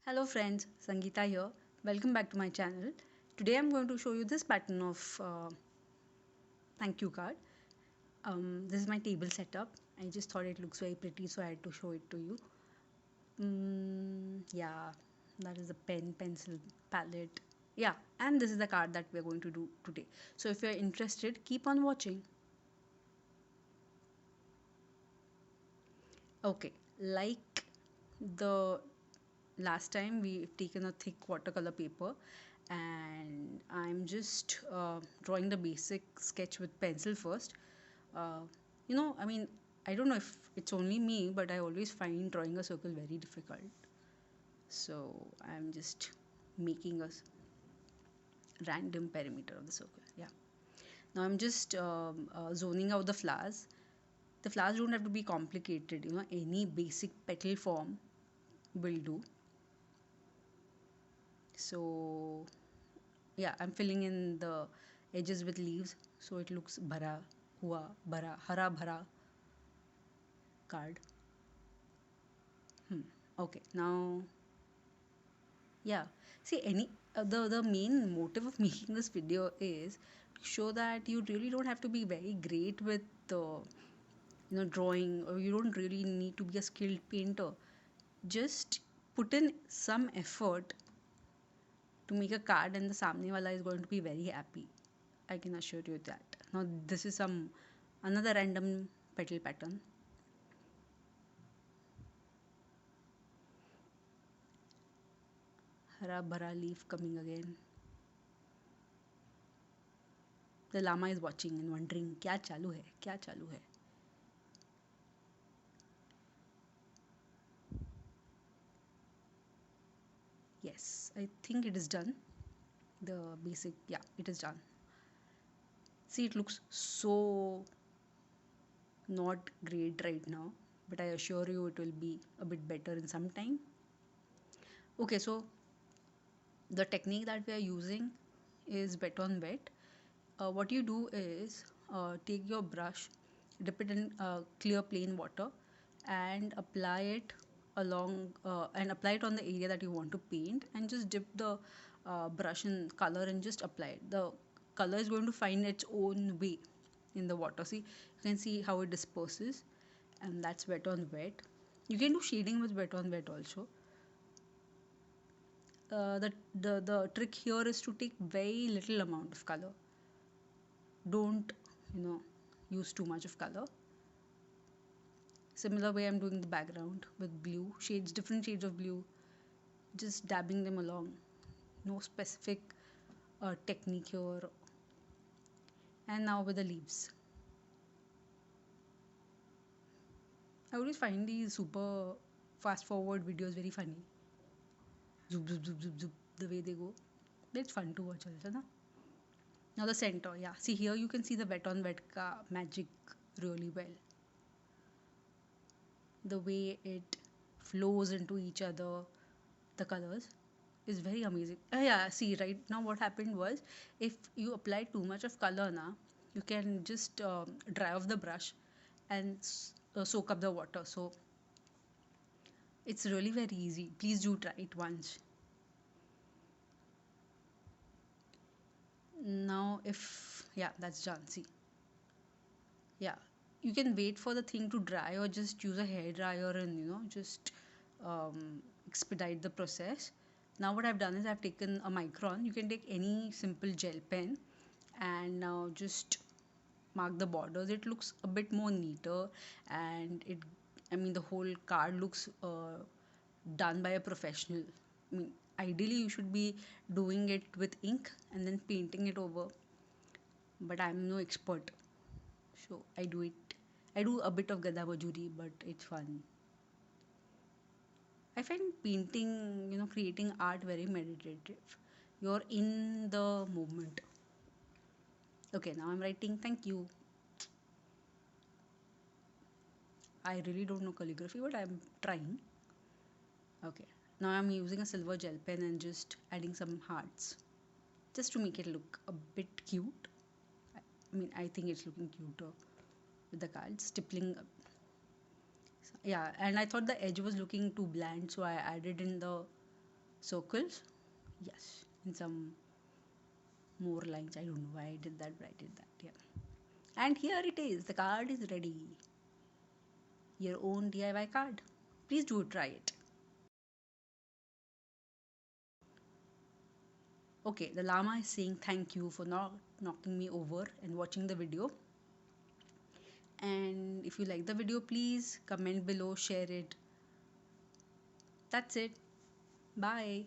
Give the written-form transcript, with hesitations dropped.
Hello friends, Sangeeta here. Welcome back to my channel. Today I'm going to show you this pattern of thank you card. This is my table setup. I just thought it looks very pretty, so I had to show it to you. Yeah, that is a pen, pencil, palette. Yeah, and this is the card that we're going to do today. So if you're interested, keep on watching. Okay, like the last time we've taken a thick watercolor paper and I'm just drawing the basic sketch with pencil first. uh, I don't know if it's only me, but I always find drawing a circle very difficult, so I'm just making a random perimeter of the circle. Yeah, now I'm just zoning out the flowers. The flowers don't have to be complicated, any basic petal form will do. So yeah, I'm filling in the edges with leaves so it looks bhara hua, bhara hara bhara card. Okay, now yeah, see, any the main motive of making this video is to show that you really don't have to be very great with drawing, or you don't really need to be a skilled painter. Just put in some effort to make a card and the samne wala is going to be very happy. I can assure you that. Now this is some another random petal pattern. Hara bhara leaf coming again. The llama is watching and wondering क्या चालू है, क्या चालू है. Yes, I think it is done. The basic, yeah, it is done. See, it looks so not great right now, but I assure you it will be a bit better in some time. Okay, so the technique that we are using is wet on wet. What you do is take your brush, dip it in clear plain water, and apply it apply it on the area that you want to paint, and just dip the brush in color and just apply it. The color is going to find its own way in the water. See, you can see how it disperses, and that's wet on wet. You can do shading with wet on wet also. The trick here is to take very little amount of color. Don't use too much of color. Similar way I'm doing the background with blue shades, different shades of blue, just dabbing them along. No specific technique here. And now with the leaves, I always find these super fast forward videos very funny. Zoop zoop zoop zoop zoop, the way they go, it's fun to watch also, na? Now the center, yeah, see, here you can see the wet on wet magic really well. The way it flows into each other, the colors is very amazing. Yeah, see, right now what happened was, if you apply too much of color now, you can just dry off the brush and soak up the water. So it's really very easy. Please do try it once. Now if, yeah, that's done. See, yeah, you can wait for the thing to dry or just use a hair dryer and just expedite the process. Now what I've done is I've taken a micron. You can take any simple gel pen and now just mark the borders. It looks a bit more neater, and the whole card looks done by a professional. Ideally you should be doing it with ink and then painting it over, but I'm no expert, so I do a bit of gada bajuri, but it's fun. I find painting, creating art very meditative. You're in the moment. Okay, now I'm writing thank you. I really don't know calligraphy, but I'm trying. Okay, now I'm using a silver gel pen and just adding some hearts just to make it look a bit cute. I think it's looking cuter with the cards stippling. Yeah, and I thought the edge was looking too bland, so I added in the circles, yes, and some more lines. I don't know why I did that, but I did that. Yeah. And here it is. The card is ready. Your own DIY card. Please do try it. Okay, the llama is saying thank you for not knocking me over and watching the video. And if you like the video, please comment below, share it. That's it. Bye.